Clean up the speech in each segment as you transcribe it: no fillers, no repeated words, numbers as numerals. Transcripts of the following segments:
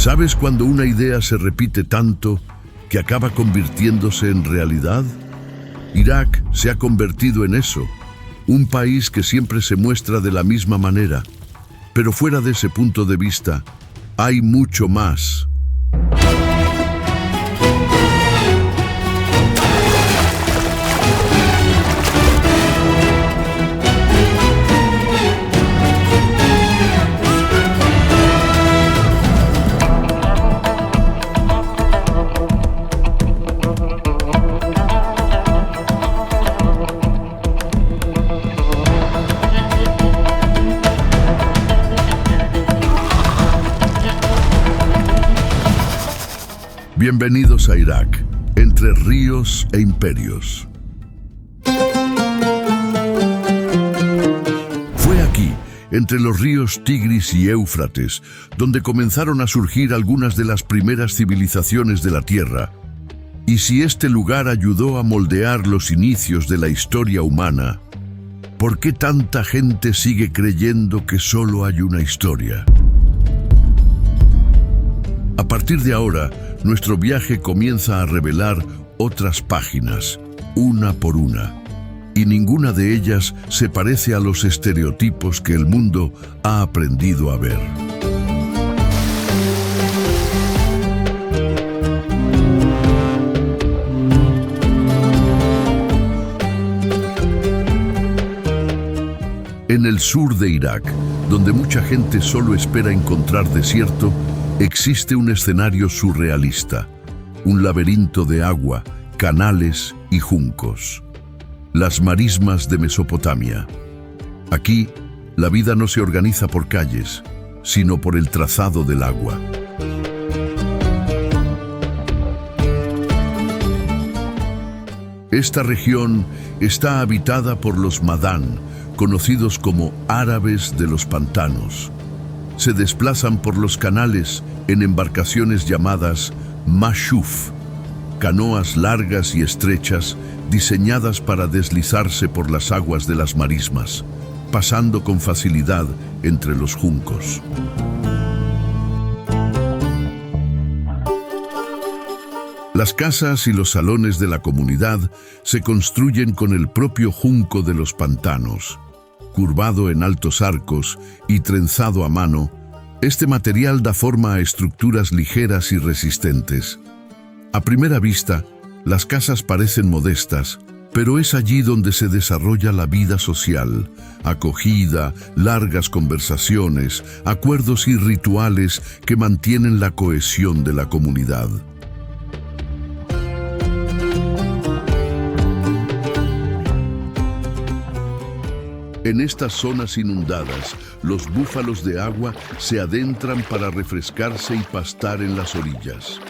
¿Sabes cuando una idea se repite tanto que acaba convirtiéndose en realidad? Irak se ha convertido en eso, un país que siempre se muestra de la misma manera, pero fuera de ese punto de vista, hay mucho más. Bienvenidos a Irak, entre ríos e imperios. Fue aquí, entre los ríos Tigris y Éufrates, donde comenzaron a surgir algunas de las primeras civilizaciones de la Tierra. Y si este lugar ayudó a moldear los inicios de la historia humana, ¿por qué tanta gente sigue creyendo que solo hay una historia? A partir de ahora, nuestro viaje comienza a revelar otras páginas, una por una, y ninguna de ellas se parece a los estereotipos que el mundo ha aprendido a ver. En el sur de Irak, donde mucha gente solo espera encontrar desierto, existe un escenario surrealista, un laberinto de agua, canales y juncos. Las marismas de Mesopotamia. Aquí, la vida no se organiza por calles, sino por el trazado del agua. Esta región está habitada por los Madán, conocidos como árabes de los pantanos. Se desplazan por los canales en embarcaciones llamadas mashuf, canoas largas y estrechas diseñadas para deslizarse por las aguas de las marismas, pasando con facilidad entre los juncos. Las casas y los salones de la comunidad se construyen con el propio junco de los pantanos. Curvado en altos arcos y trenzado a mano, este material da forma a estructuras ligeras y resistentes. A primera vista, las casas parecen modestas, pero es allí donde se desarrolla la vida social, acogida, largas conversaciones, acuerdos y rituales que mantienen la cohesión de la comunidad. En estas zonas inundadas, los búfalos de agua se adentran para refrescarse y pastar en las orillas.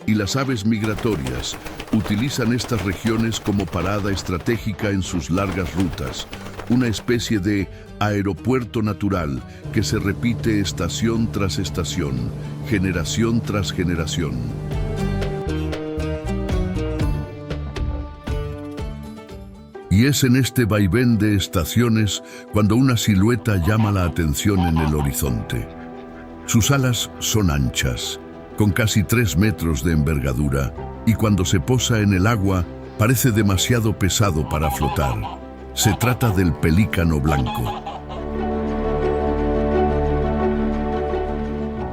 Y las aves migratorias utilizan estas regiones como parada estratégica en sus largas rutas, una especie de aeropuerto natural que se repite estación tras estación, generación tras generación. Y es en este vaivén de estaciones cuando una silueta llama la atención en el horizonte. Sus alas son anchas, con casi 3 metros de envergadura, y cuando se posa en el agua parece demasiado pesado para flotar. Se trata del pelícano blanco.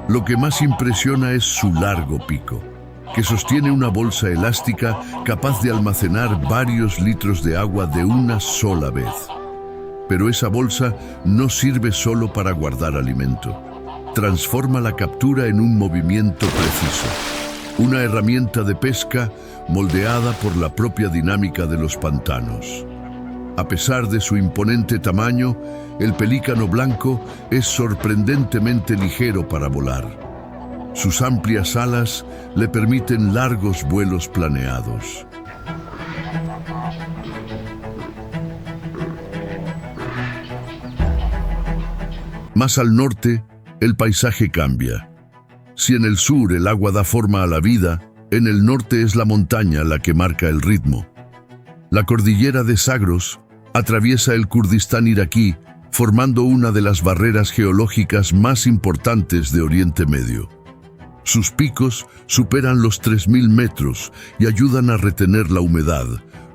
Lo que más impresiona es su largo pico, que sostiene una bolsa elástica capaz de almacenar varios litros de agua de una sola vez. Pero esa bolsa no sirve solo para guardar alimento. Transforma la captura en un movimiento preciso, una herramienta de pesca moldeada por la propia dinámica de los pantanos. A pesar de su imponente tamaño, el pelícano blanco es sorprendentemente ligero para volar. Sus amplias alas le permiten largos vuelos planeados. Más al norte, el paisaje cambia. Si en el sur el agua da forma a la vida, en el norte es la montaña la que marca el ritmo. La cordillera de Zagros atraviesa el Kurdistán iraquí, formando una de las barreras geológicas más importantes de Oriente Medio. Sus picos superan los 3.000 metros y ayudan a retener la humedad,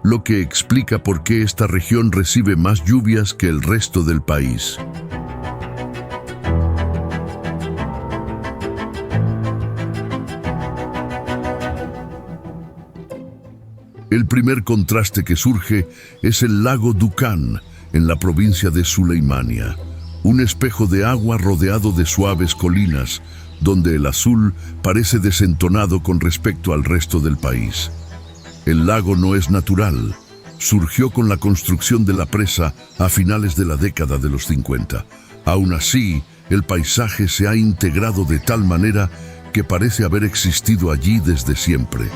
lo que explica por qué esta región recibe más lluvias que el resto del país. El primer contraste que surge es el lago Dukan, en la provincia de Suleimania, un espejo de agua rodeado de suaves colinas, donde el azul parece desentonado con respecto al resto del país. El lago no es natural, surgió con la construcción de la presa a finales de la década de los 50. Aún así, el paisaje se ha integrado de tal manera que parece haber existido allí desde siempre.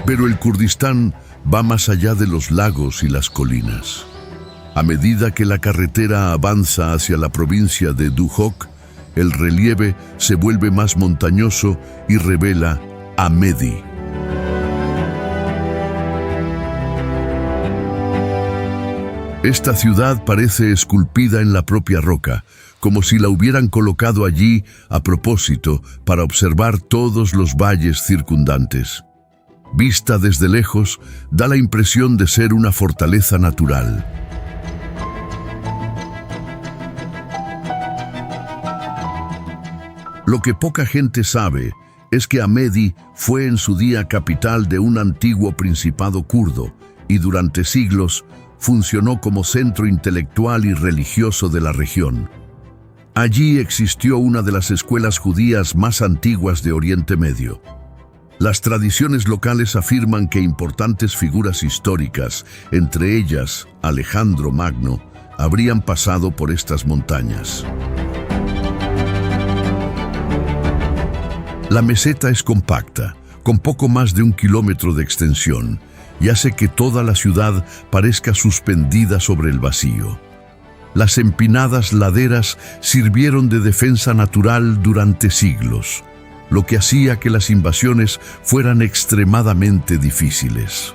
Pero el Kurdistán va más allá de los lagos y las colinas. A medida que la carretera avanza hacia la provincia de Duhok, el relieve se vuelve más montañoso y revela Amedi. Esta ciudad parece esculpida en la propia roca, como si la hubieran colocado allí a propósito para observar todos los valles circundantes. Vista desde lejos, da la impresión de ser una fortaleza natural. Lo que poca gente sabe es que Amedi fue en su día capital de un antiguo principado kurdo y durante siglos funcionó como centro intelectual y religioso de la región. Allí existió una de las escuelas judías más antiguas de Oriente Medio. Las tradiciones locales afirman que importantes figuras históricas, entre ellas Alejandro Magno, habrían pasado por estas montañas. La meseta es compacta, con poco más de 1 kilómetro de extensión, y hace que toda la ciudad parezca suspendida sobre el vacío. Las empinadas laderas sirvieron de defensa natural durante siglos, lo que hacía que las invasiones fueran extremadamente difíciles.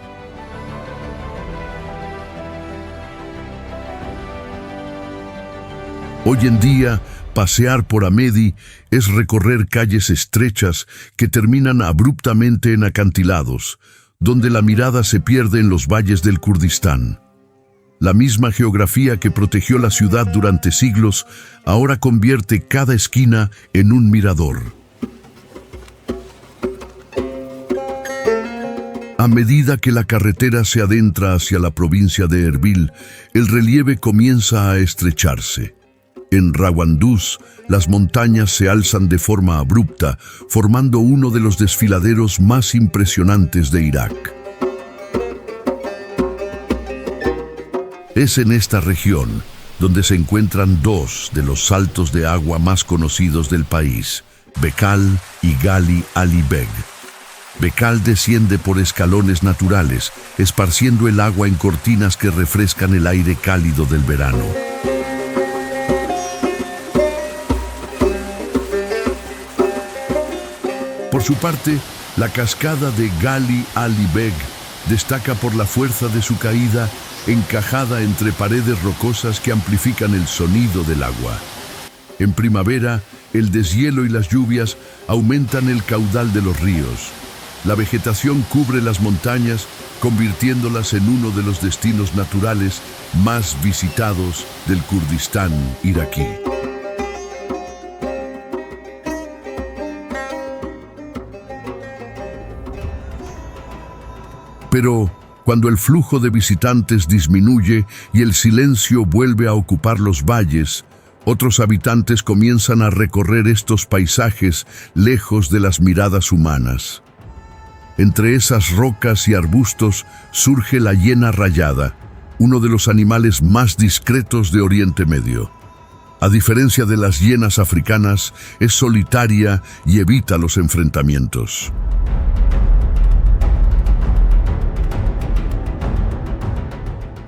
Hoy en día, pasear por Amedi es recorrer calles estrechas que terminan abruptamente en acantilados, donde la mirada se pierde en los valles del Kurdistán. La misma geografía que protegió la ciudad durante siglos ahora convierte cada esquina en un mirador. A medida que la carretera se adentra hacia la provincia de Erbil, el relieve comienza a estrecharse. En Rawandus, las montañas se alzan de forma abrupta, formando uno de los desfiladeros más impresionantes de Irak. Es en esta región donde se encuentran dos de los saltos de agua más conocidos del país, Bekal y Gali Ali Beg. Bekal desciende por escalones naturales, esparciendo el agua en cortinas que refrescan el aire cálido del verano. Por su parte, la cascada de Gali Ali Beg destaca por la fuerza de su caída, encajada entre paredes rocosas que amplifican el sonido del agua. En primavera, el deshielo y las lluvias aumentan el caudal de los ríos. La vegetación cubre las montañas, convirtiéndolas en uno de los destinos naturales más visitados del Kurdistán iraquí. Pero cuando el flujo de visitantes disminuye y el silencio vuelve a ocupar los valles, otros habitantes comienzan a recorrer estos paisajes lejos de las miradas humanas. Entre esas rocas y arbustos surge la hiena rayada, uno de los animales más discretos de Oriente Medio. A diferencia de las hienas africanas, es solitaria y evita los enfrentamientos.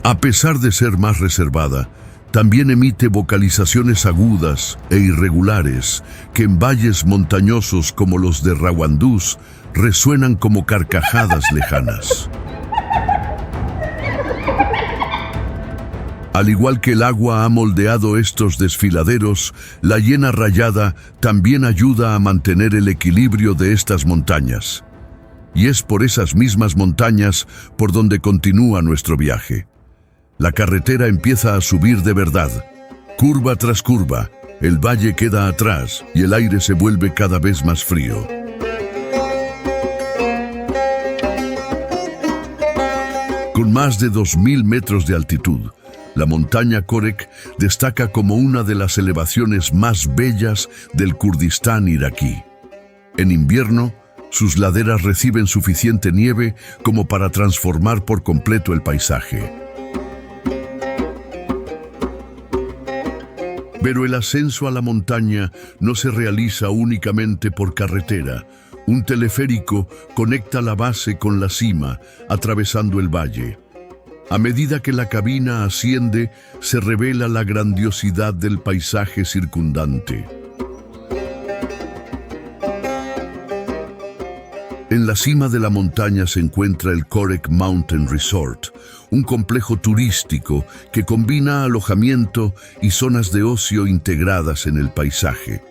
A pesar de ser más reservada, también emite vocalizaciones agudas e irregulares que en valles montañosos como los de Rawandus resuenan como carcajadas lejanas. Al igual que el agua ha moldeado estos desfiladeros, la hiena rayada también ayuda a mantener el equilibrio de estas montañas. Y es por esas mismas montañas por donde continúa nuestro viaje. La carretera empieza a subir de verdad. Curva tras curva, el valle queda atrás y el aire se vuelve cada vez más frío. Con más de 2000 metros de altitud, la montaña Korek destaca como una de las elevaciones más bellas del Kurdistán iraquí. En invierno, sus laderas reciben suficiente nieve como para transformar por completo el paisaje. Pero el ascenso a la montaña no se realiza únicamente por carretera. Un teleférico conecta la base con la cima, atravesando el valle. A medida que la cabina asciende, se revela la grandiosidad del paisaje circundante. En la cima de la montaña se encuentra el Korek Mountain Resort, un complejo turístico que combina alojamiento y zonas de ocio integradas en el paisaje.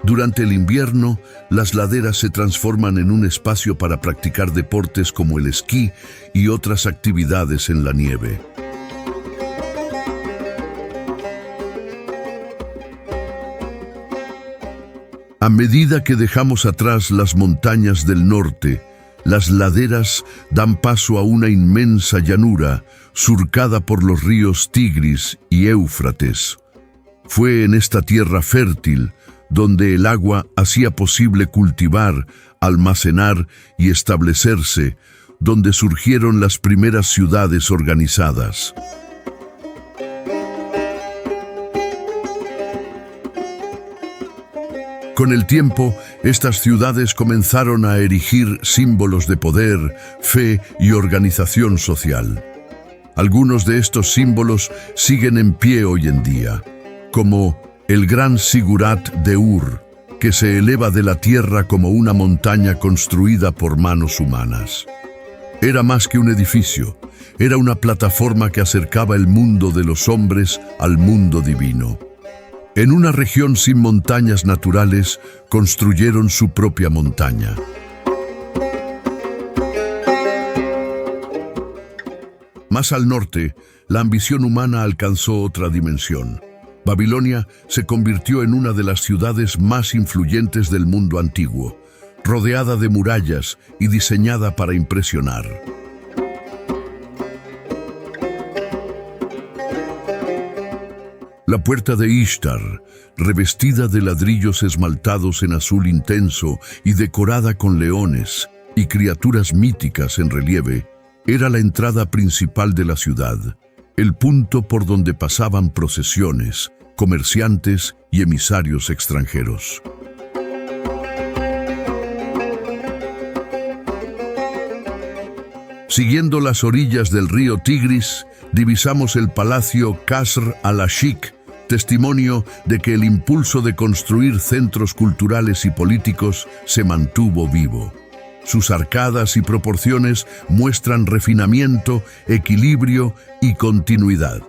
Durante el invierno, las laderas se transforman en un espacio para practicar deportes como el esquí y otras actividades en la nieve. A medida que dejamos atrás las montañas del norte, las laderas dan paso a una inmensa llanura surcada por los ríos Tigris y Éufrates. Fue en esta tierra fértil donde el agua hacía posible cultivar, almacenar y establecerse, donde surgieron las primeras ciudades organizadas. Con el tiempo, estas ciudades comenzaron a erigir símbolos de poder, fe y organización social. Algunos de estos símbolos siguen en pie hoy en día, como el Gran Sigurat de Ur, que se eleva de la tierra como una montaña construida por manos humanas. Era más que un edificio, era una plataforma que acercaba el mundo de los hombres al mundo divino. En una región sin montañas naturales, construyeron su propia montaña. Más al norte, la ambición humana alcanzó otra dimensión. Babilonia se convirtió en una de las ciudades más influyentes del mundo antiguo, rodeada de murallas y diseñada para impresionar. La puerta de Ishtar, revestida de ladrillos esmaltados en azul intenso y decorada con leones y criaturas míticas en relieve, era la entrada principal de la ciudad, el punto por donde pasaban procesiones, comerciantes y emisarios extranjeros. Siguiendo las orillas del río Tigris, divisamos el palacio Qasr al-Ashik, testimonio de que el impulso de construir centros culturales y políticos se mantuvo vivo. Sus arcadas y proporciones muestran refinamiento, equilibrio y continuidad.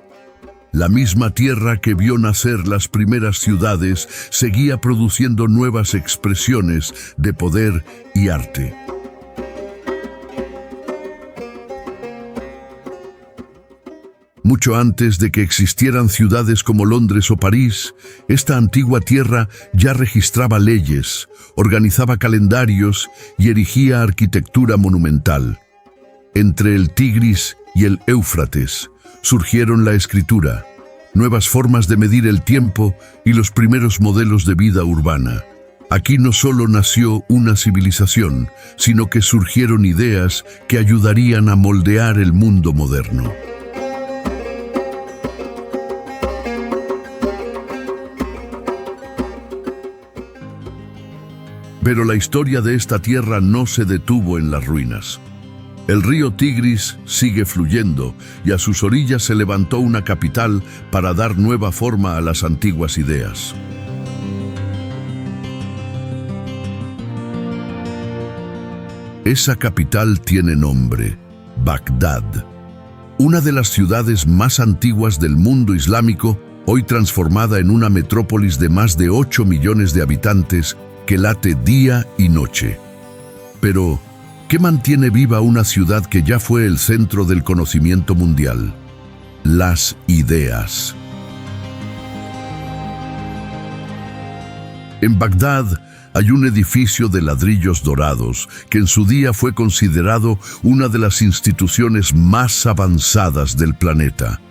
La misma tierra que vio nacer las primeras ciudades seguía produciendo nuevas expresiones de poder y arte. Mucho antes de que existieran ciudades como Londres o París, esta antigua tierra ya registraba leyes, organizaba calendarios y erigía arquitectura monumental. Entre el Tigris y el Éufrates surgieron la escritura, nuevas formas de medir el tiempo y los primeros modelos de vida urbana. Aquí no solo nació una civilización, sino que surgieron ideas que ayudarían a moldear el mundo moderno. Pero la historia de esta tierra no se detuvo en las ruinas. El río Tigris sigue fluyendo y a sus orillas se levantó una capital para dar nueva forma a las antiguas ideas. Esa capital tiene nombre: Bagdad. una de las ciudades más antiguas del mundo islámico, hoy transformada en una metrópolis de más de 8 millones de habitantes que late día y noche. Pero, ¿qué mantiene viva una ciudad que ya fue el centro del conocimiento mundial? Las ideas. En Bagdad hay un edificio de ladrillos dorados que en su día fue considerado una de las instituciones más avanzadas del planeta.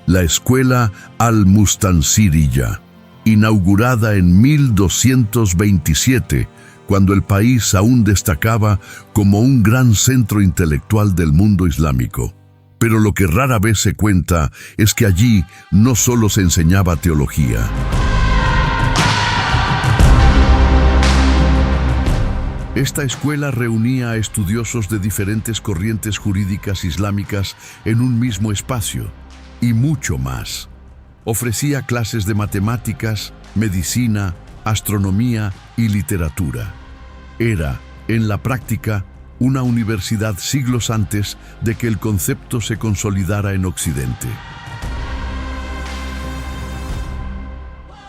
La Escuela Al-Mustansiriyya, inaugurada en 1227, cuando el país aún destacaba como un gran centro intelectual del mundo islámico. Pero lo que rara vez se cuenta es que allí no solo se enseñaba teología. Esta escuela reunía a estudiosos de diferentes corrientes jurídicas islámicas en un mismo espacio, y mucho más. Ofrecía clases de matemáticas, medicina, astronomía y literatura. Era, en la práctica, una universidad siglos antes de que el concepto se consolidara en Occidente.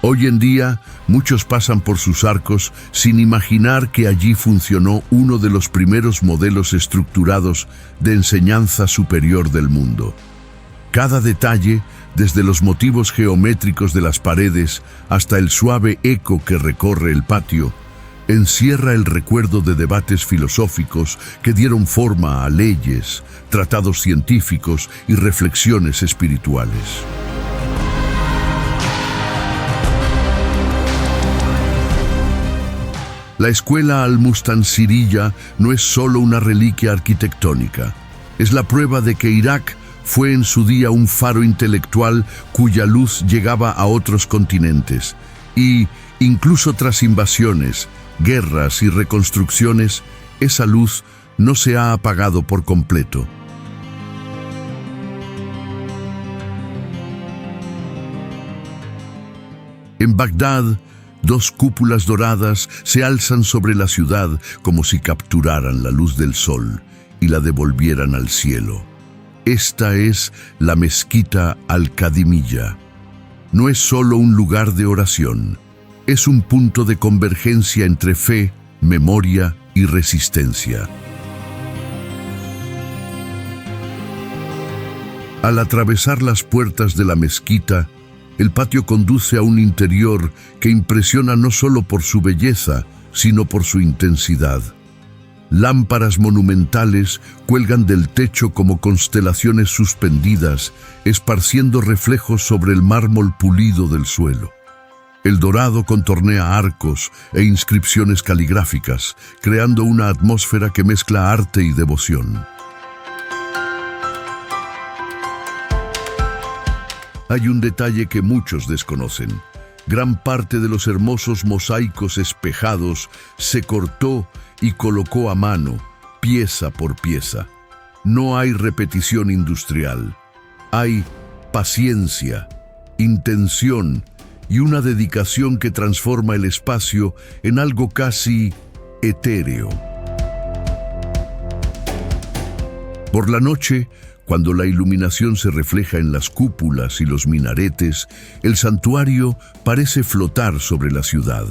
Hoy en día, muchos pasan por sus arcos sin imaginar que allí funcionó uno de los primeros modelos estructurados de enseñanza superior del mundo. Cada detalle, desde los motivos geométricos de las paredes hasta el suave eco que recorre el patio, encierra el recuerdo de debates filosóficos que dieron forma a leyes, tratados científicos y reflexiones espirituales. La Escuela Al-Mustansiriyya no es solo una reliquia arquitectónica, es la prueba de que Irak fue en su día un faro intelectual cuya luz llegaba a otros continentes y, incluso tras invasiones, guerras y reconstrucciones, esa luz no se ha apagado por completo. En Bagdad, dos cúpulas doradas se alzan sobre la ciudad como si capturaran la luz del sol y la devolvieran al cielo. Esta es la mezquita Al-Kadimiyya. No es solo un lugar de oración, es un punto de convergencia entre fe, memoria y resistencia. Al atravesar las puertas de la mezquita, el patio conduce a un interior que impresiona no solo por su belleza, sino por su intensidad. Lámparas monumentales cuelgan del techo como constelaciones suspendidas, esparciendo reflejos sobre el mármol pulido del suelo. El dorado contornea arcos e inscripciones caligráficas, creando una atmósfera que mezcla arte y devoción. Hay un detalle que muchos desconocen. Gran parte de los hermosos mosaicos espejados se cortó y colocó a mano, pieza por pieza. No hay repetición industrial. Hay paciencia, intención y una dedicación que transforma el espacio en algo casi etéreo. Por la noche, cuando la iluminación se refleja en las cúpulas y los minaretes, el santuario parece flotar sobre la ciudad.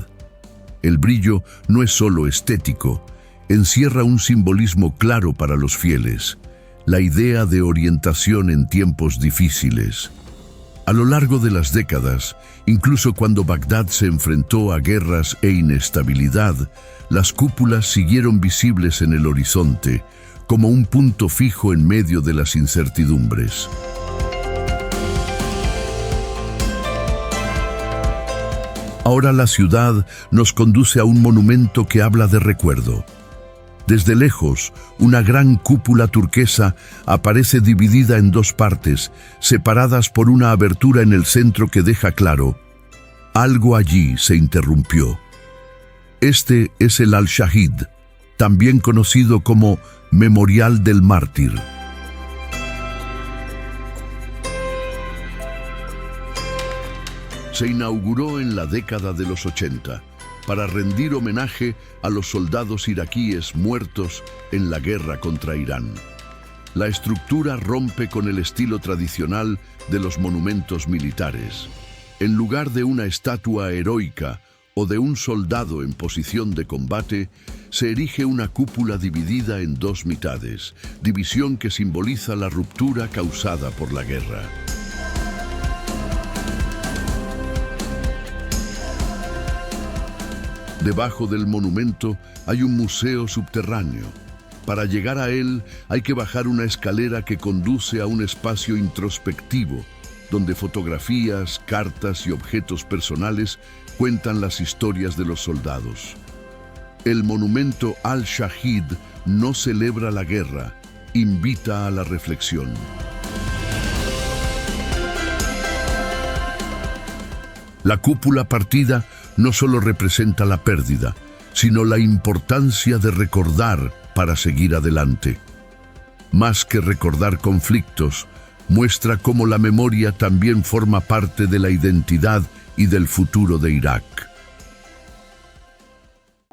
El brillo no es solo estético, encierra un simbolismo claro para los fieles, la idea de orientación en tiempos difíciles. A lo largo de las décadas, incluso cuando Bagdad se enfrentó a guerras e inestabilidad, las cúpulas siguieron visibles en el horizonte, como un punto fijo en medio de las incertidumbres. Ahora la ciudad nos conduce a un monumento que habla de recuerdo. Desde lejos, una gran cúpula turquesa aparece dividida en dos partes, separadas por una abertura en el centro que deja claro: algo allí se interrumpió. Este es el Al-Shahid, también conocido como Memorial del Mártir. Se inauguró en la década de los 80 para rendir homenaje a los soldados iraquíes muertos en la guerra contra Irán. La estructura rompe con el estilo tradicional de los monumentos militares. En lugar de una estatua heroica o de un soldado en posición de combate, se erige una cúpula dividida en dos mitades, división que simboliza la ruptura causada por la guerra. Debajo del monumento hay un museo subterráneo. Para llegar a él hay que bajar una escalera que conduce a un espacio introspectivo, donde fotografías, cartas y objetos personales cuentan las historias de los soldados. El monumento al-Shahid no celebra la guerra, invita a la reflexión. La cúpula partida no solo representa la pérdida, sino la importancia de recordar para seguir adelante. Más que recordar conflictos, muestra cómo la memoria también forma parte de la identidad y del futuro de Irak.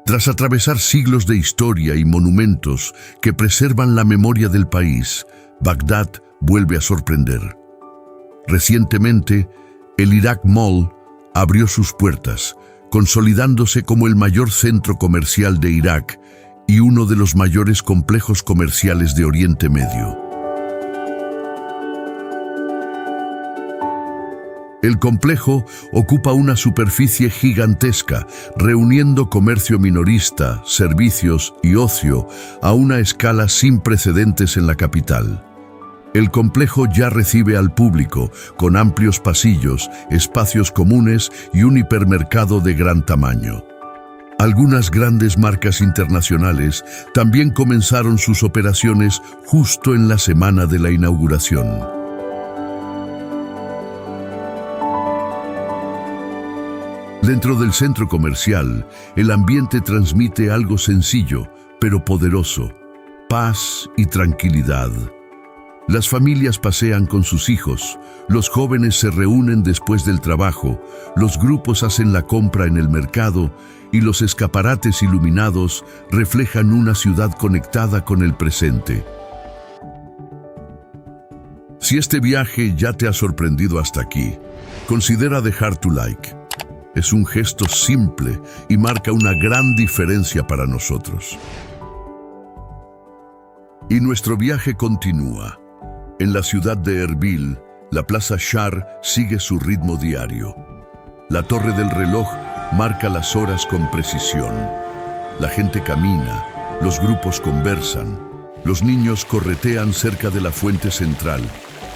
Tras atravesar siglos de historia y monumentos que preservan la memoria del país, Bagdad vuelve a sorprender. Recientemente, el Iraq Mall abrió sus puertas, consolidándose como el mayor centro comercial de Irak y uno de los mayores complejos comerciales de Oriente Medio. El complejo ocupa una superficie gigantesca, reuniendo comercio minorista, servicios y ocio a una escala sin precedentes en la capital. El complejo ya recibe al público, con amplios pasillos, espacios comunes y un hipermercado de gran tamaño. Algunas grandes marcas internacionales también comenzaron sus operaciones justo en la semana de la inauguración. Dentro del centro comercial, el ambiente transmite algo sencillo, pero poderoso: paz y tranquilidad. Las familias pasean con sus hijos, los jóvenes se reúnen después del trabajo, los grupos hacen la compra en el mercado y los escaparates iluminados reflejan una ciudad conectada con el presente. Si este viaje ya te ha sorprendido hasta aquí, considera dejar tu like. Es un gesto simple y marca una gran diferencia para nosotros. Y nuestro viaje continúa. En la ciudad de Erbil, la Plaza Shar sigue su ritmo diario. La torre del reloj marca las horas con precisión. La gente camina, los grupos conversan, los niños corretean cerca de la fuente central,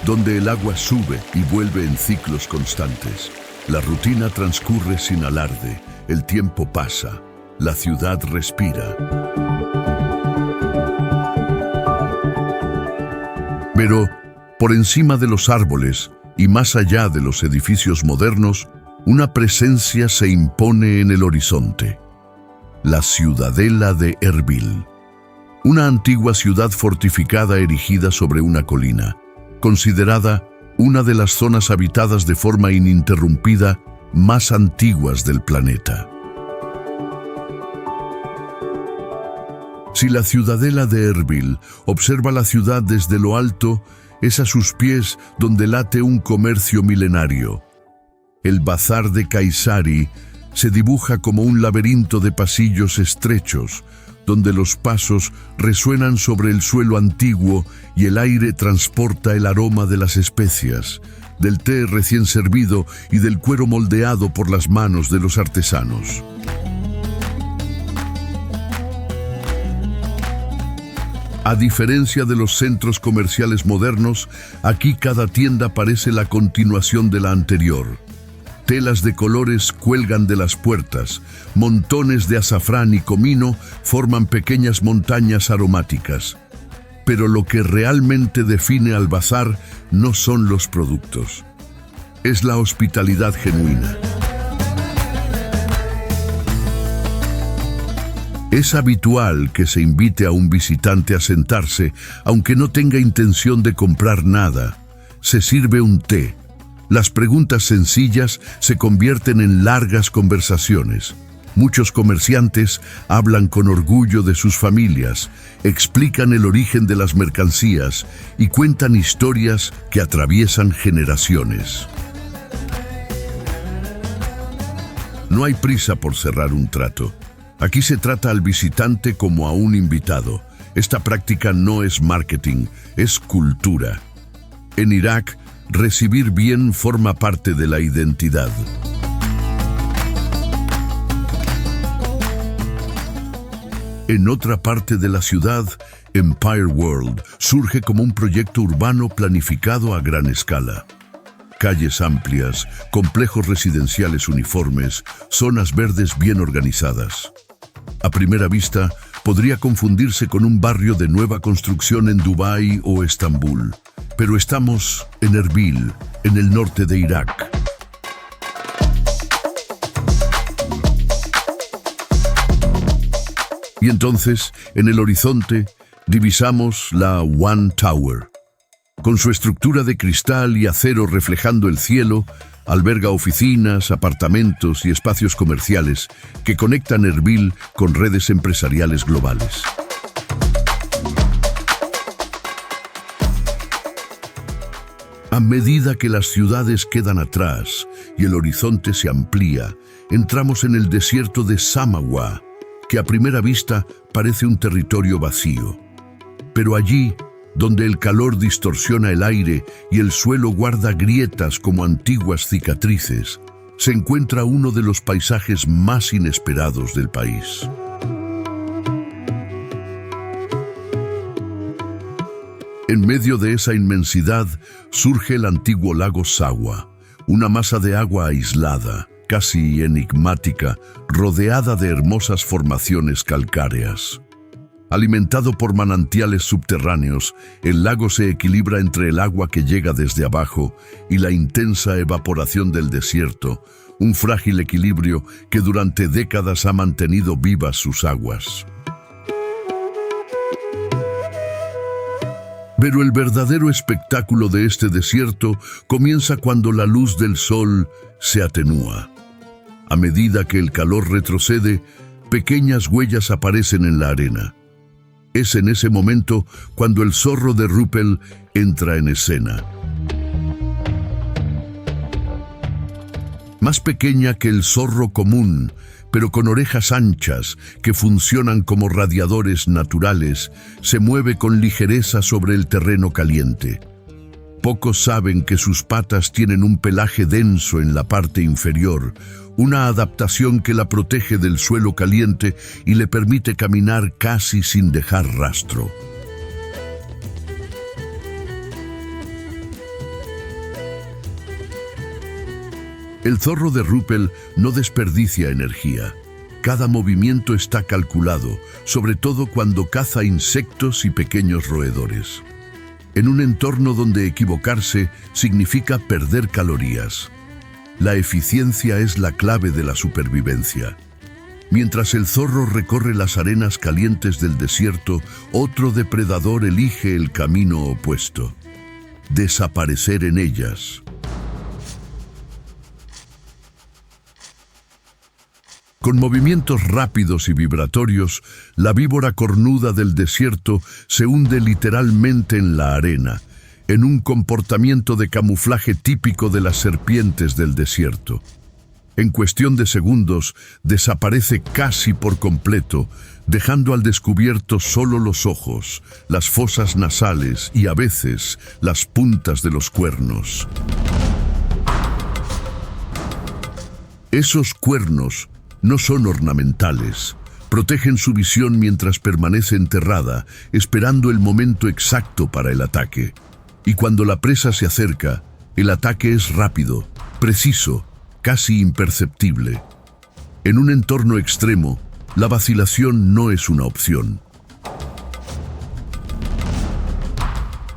donde el agua sube y vuelve en ciclos constantes. La rutina transcurre sin alarde, el tiempo pasa, la ciudad respira. Pero, por encima de los árboles y más allá de los edificios modernos, una presencia se impone en el horizonte: la ciudadela de Erbil. Una antigua ciudad fortificada erigida sobre una colina, considerada una de las zonas habitadas de forma ininterrumpida más antiguas del planeta. Si la ciudadela de Erbil observa la ciudad desde lo alto, es a sus pies donde late un comercio milenario. El bazar de Kaysari se dibuja como un laberinto de pasillos estrechos, donde los pasos resuenan sobre el suelo antiguo y el aire transporta el aroma de las especias, del té recién servido y del cuero moldeado por las manos de los artesanos. A diferencia de los centros comerciales modernos, aquí cada tienda parece la continuación de la anterior. Telas de colores cuelgan de las puertas, montones de azafrán y comino forman pequeñas montañas aromáticas. Pero lo que realmente define al bazar no son los productos, es la hospitalidad genuina. Es habitual que se invite a un visitante a sentarse, aunque no tenga intención de comprar nada. Se sirve un té. Las preguntas sencillas se convierten en largas conversaciones. Muchos comerciantes hablan con orgullo de sus familias, explican el origen de las mercancías y cuentan historias que atraviesan generaciones. No hay prisa por cerrar un trato. Aquí se trata al visitante como a un invitado. Esta práctica no es marketing, es cultura. En Irak, recibir bien forma parte de la identidad. En otra parte de la ciudad, Empire World surge como un proyecto urbano planificado a gran escala. Calles amplias, complejos residenciales uniformes, zonas verdes bien organizadas. A primera vista, podría confundirse con un barrio de nueva construcción en Dubái o Estambul, pero estamos en Erbil, en el norte de Irak. Y entonces, en el horizonte, divisamos la One Tower. Con su estructura de cristal y acero reflejando el cielo, alberga oficinas, apartamentos y espacios comerciales que conectan Erbil con redes empresariales globales. A medida que las ciudades quedan atrás y el horizonte se amplía, entramos en el desierto de Samawa, que a primera vista parece un territorio vacío. Pero allí, donde el calor distorsiona el aire y el suelo guarda grietas como antiguas cicatrices, se encuentra uno de los paisajes más inesperados del país. En medio de esa inmensidad surge el antiguo lago Sawa, una masa de agua aislada, casi enigmática, rodeada de hermosas formaciones calcáreas. Alimentado por manantiales subterráneos, el lago se equilibra entre el agua que llega desde abajo y la intensa evaporación del desierto, un frágil equilibrio que durante décadas ha mantenido vivas sus aguas. Pero el verdadero espectáculo de este desierto comienza cuando la luz del sol se atenúa. A medida que el calor retrocede, pequeñas huellas aparecen en la arena. Es en ese momento cuando el zorro de Rüppell entra en escena. Más pequeña que el zorro común, pero con orejas anchas que funcionan como radiadores naturales, se mueve con ligereza sobre el terreno caliente. Pocos saben que sus patas tienen un pelaje denso en la parte inferior, una adaptación que la protege del suelo caliente y le permite caminar casi sin dejar rastro. El zorro de Rüppell no desperdicia energía. Cada movimiento está calculado, sobre todo cuando caza insectos y pequeños roedores. En un entorno donde equivocarse significa perder calorías. La eficiencia es la clave de la supervivencia. Mientras el zorro recorre las arenas calientes del desierto, otro depredador elige el camino opuesto: desaparecer en ellas. Con movimientos rápidos y vibratorios, la víbora cornuda del desierto se hunde literalmente en la arena, en un comportamiento de camuflaje típico de las serpientes del desierto. En cuestión de segundos, desaparece casi por completo, dejando al descubierto solo los ojos, las fosas nasales y a veces las puntas de los cuernos. Esos cuernos no son ornamentales. Protegen su visión mientras permanece enterrada, esperando el momento exacto para el ataque. Y cuando la presa se acerca, el ataque es rápido, preciso, casi imperceptible. En un entorno extremo, la vacilación no es una opción.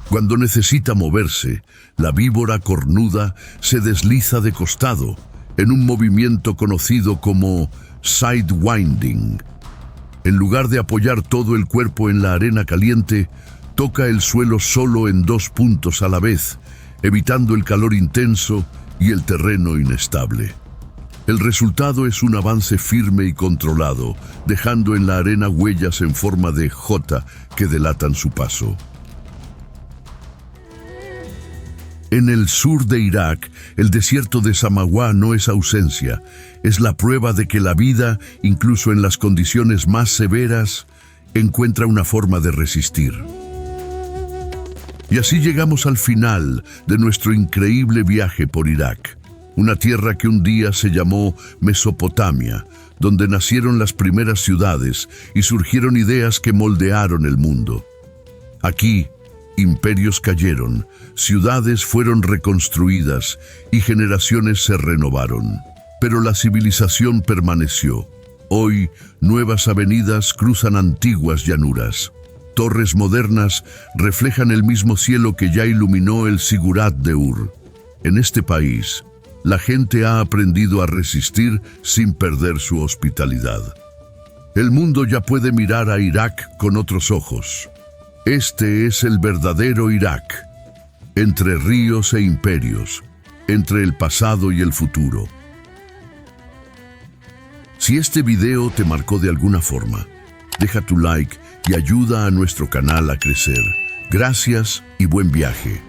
Cuando necesita moverse, la víbora cornuda se desliza de costado, en un movimiento conocido como sidewinding. En lugar de apoyar todo el cuerpo en la arena caliente, toca el suelo solo en 2 puntos a la vez, evitando el calor intenso y el terreno inestable. El resultado es un avance firme y controlado, dejando en la arena huellas en forma de J que delatan su paso. En el sur de Irak, el desierto de Samawa no es ausencia, es la prueba de que la vida, incluso en las condiciones más severas, encuentra una forma de resistir. Y así llegamos al final de nuestro increíble viaje por Irak, una tierra que un día se llamó Mesopotamia, donde nacieron las primeras ciudades y surgieron ideas que moldearon el mundo. Aquí, imperios cayeron, ciudades fueron reconstruidas y generaciones se renovaron. Pero la civilización permaneció. Hoy, nuevas avenidas cruzan antiguas llanuras. Torres modernas reflejan el mismo cielo que ya iluminó el Sigurat de Ur. En este país, la gente ha aprendido a resistir sin perder su hospitalidad. El mundo ya puede mirar a Irak con otros ojos. Este es el verdadero Irak, entre ríos e imperios, entre el pasado y el futuro. Si este video te marcó de alguna forma, deja tu like y ayuda a nuestro canal a crecer. Gracias y buen viaje.